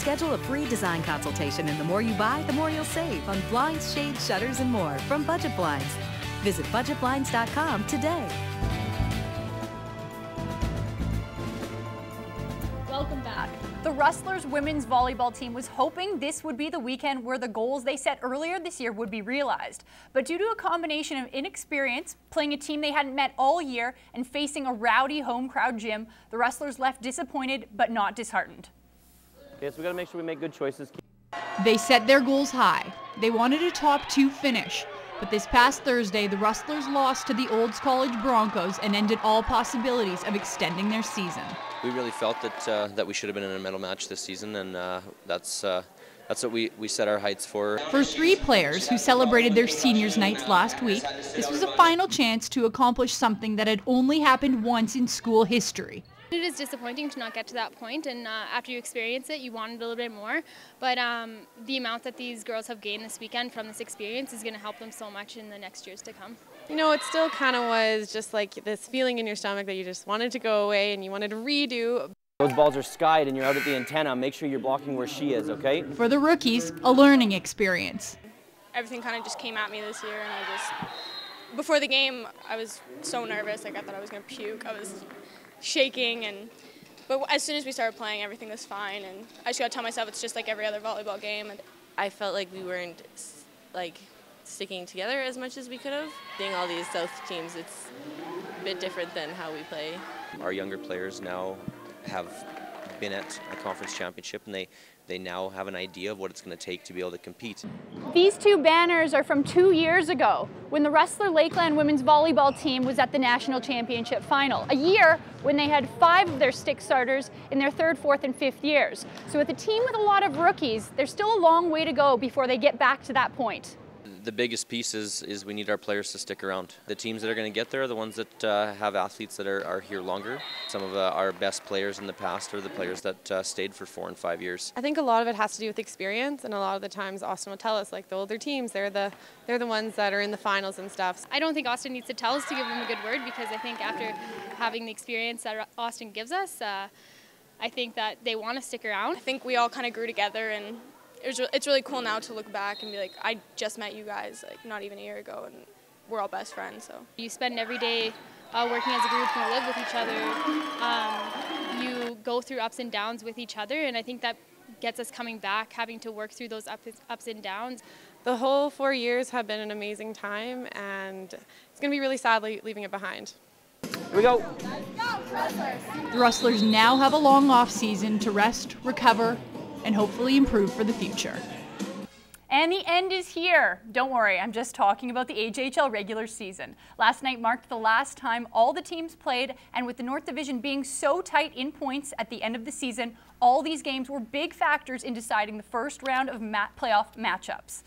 Schedule a free design consultation, and the more you buy, the more you'll save on blinds, shades, shutters, and more from Budget Blinds. Visit budgetblinds.com today. Welcome back. The Rustlers women's volleyball team was hoping this would be the weekend where the goals they set earlier this year would be realized. But due to a combination of inexperience, playing a team they hadn't met all year, and facing a rowdy home crowd gym, the Rustlers left disappointed but not disheartened. Okay, so we got to make sure we make good choices. They set their goals high. They wanted a top 2 finish. But this past Thursday, the Rustlers lost to the Olds College Broncos and ended all possibilities of extending their season. We really felt that we should have been in a medal match this season, and that's what we set our heights for. For 3 players who celebrated their seniors' nights last week, this was a final chance to accomplish something that had only happened once in school history. It is disappointing to not get to that point, and after you experience it, you want it a little bit more. But the amount that these girls have gained this weekend from this experience is going to help them so much in the next years to come. You know, it still kind of was just like this feeling in your stomach that you just wanted to go away and you wanted to redo. Those balls are skied and you're out at the antenna. Make sure you're blocking where she is, okay? For the rookies, a learning experience. Everything kind of just came at me this year, and before the game, I was so nervous. Like, I thought I was going to puke. I was shaking, but as soon as we started playing, everything was fine, and I just got to tell myself it's just like every other volleyball game. And I felt like we weren't like sticking together as much as we could have. Being all these South teams, it's a bit different than how we play. Our younger players now have been at a conference championship, and they now have an idea of what it's going to take to be able to compete. These 2 banners are from 2 years ago, when the Rustler Lakeland women's volleyball team was at the national championship final, a year when they had 5 of their stick starters in their 3rd, 4th, and 5th years. So with a team with a lot of rookies, there's still a long way to go before they get back to that point. The biggest piece is we need our players to stick around. The teams that are going to get there are the ones that have athletes that are here longer. Some of our best players in the past are the players that stayed for 4 and 5 years. I think a lot of it has to do with experience, and a lot of the times Austin will tell us, like, the older teams, they're the ones that are in the finals and stuff. I don't think Austin needs to tell us to give them a good word, because I think after having the experience that Austin gives us, I think that they want to stick around. I think we all kind of grew together, and it's really cool now to look back and be like, I just met you guys like not even a year ago, and we're all best friends. So you spend every day working as a group, you live with each other, you go through ups and downs with each other, and I think that gets us coming back, having to work through those ups and downs. The whole 4 years have been an amazing time, and it's going to be really sad leaving it behind. Here we go. The Rustlers now have a long off season to rest, recover, and hopefully improve for the future. And the end is here. Don't worry, I'm just talking about the AJHL regular season. Last night marked the last time all the teams played, and with the North Division being so tight in points at the end of the season, all these games were big factors in deciding the first round of playoff matchups.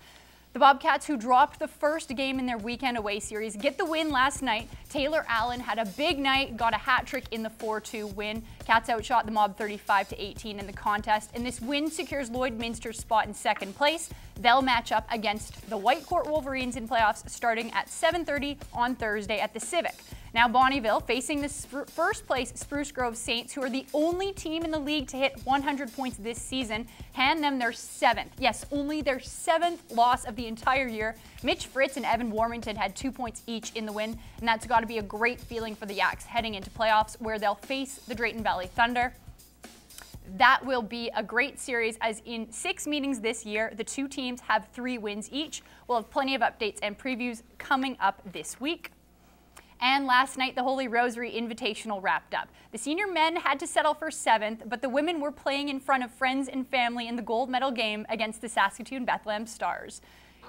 The Bobcats, who dropped the first game in their weekend away series, get the win last night. Taylor Allen had a big night, got a hat trick in the 4-2 win. Cats outshot the Mob 35-18 in the contest, and this win secures Lloydminster's spot in 2nd place. They'll match up against the Whitecourt Wolverines in playoffs starting at 7:30 on Thursday at the Civic. Now Bonnyville facing the first place Spruce Grove Saints, who are the only team in the league to hit 100 points this season, hand them their 7th. Yes, only their 7th loss of the entire year. Mitch Fritz and Evan Warmington had 2 points each in the win, and that's got to be a great feeling for the Yaks heading into playoffs, where they'll face the Drayton Valley Thunder. That will be a great series, as in 6 meetings this year, the 2 teams have 3 wins each. We'll have plenty of updates and previews coming up this week. And last night, the Holy Rosary Invitational wrapped up. The senior men had to settle for 7th, but the women were playing in front of friends and family in the gold medal game against the Saskatoon Bethlehem Stars.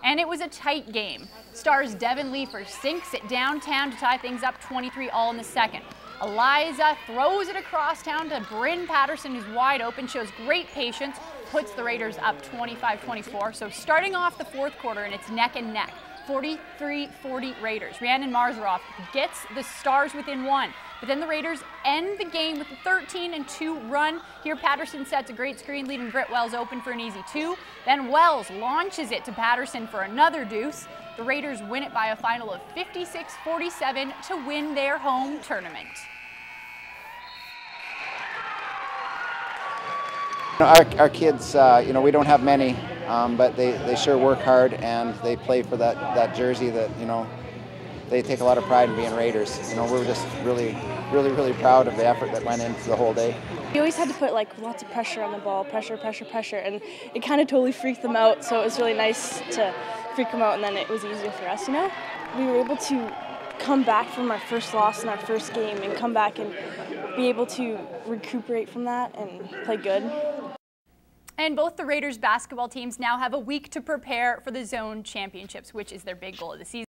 And it was a tight game. Stars' Devin Leifer sinks it downtown to tie things up 23 all in the 2nd. Eliza throws it across town to Bryn Patterson, who's wide open, shows great patience, puts the Raiders up 25-24. So starting off the 4th quarter, and it's neck and neck. 43-40 Raiders. Rhiannon Marzaroff gets the Stars within 1. But then the Raiders end the game with a 13-2 run. Here Patterson sets a great screen, leaving Britt Wells open for an easy 2. Then Wells launches it to Patterson for another deuce. The Raiders win it by a final of 56-47 to win their home tournament. Our kids, you know, we don't have many, but they sure work hard and they play for that jersey that, you know, they take a lot of pride in being Raiders. You know, we're just really proud of the effort that went into the whole day. We always had to put like lots of pressure on the ball, pressure, and it kind of totally freaked them out. So it was really nice to freak them out, and then it was easier for us, you know. We were able to come back from our first loss in our first game and come back and be able to recuperate from that and play good. And both the Raiders basketball teams now have a week to prepare for the zone championships, which is their big goal of the season.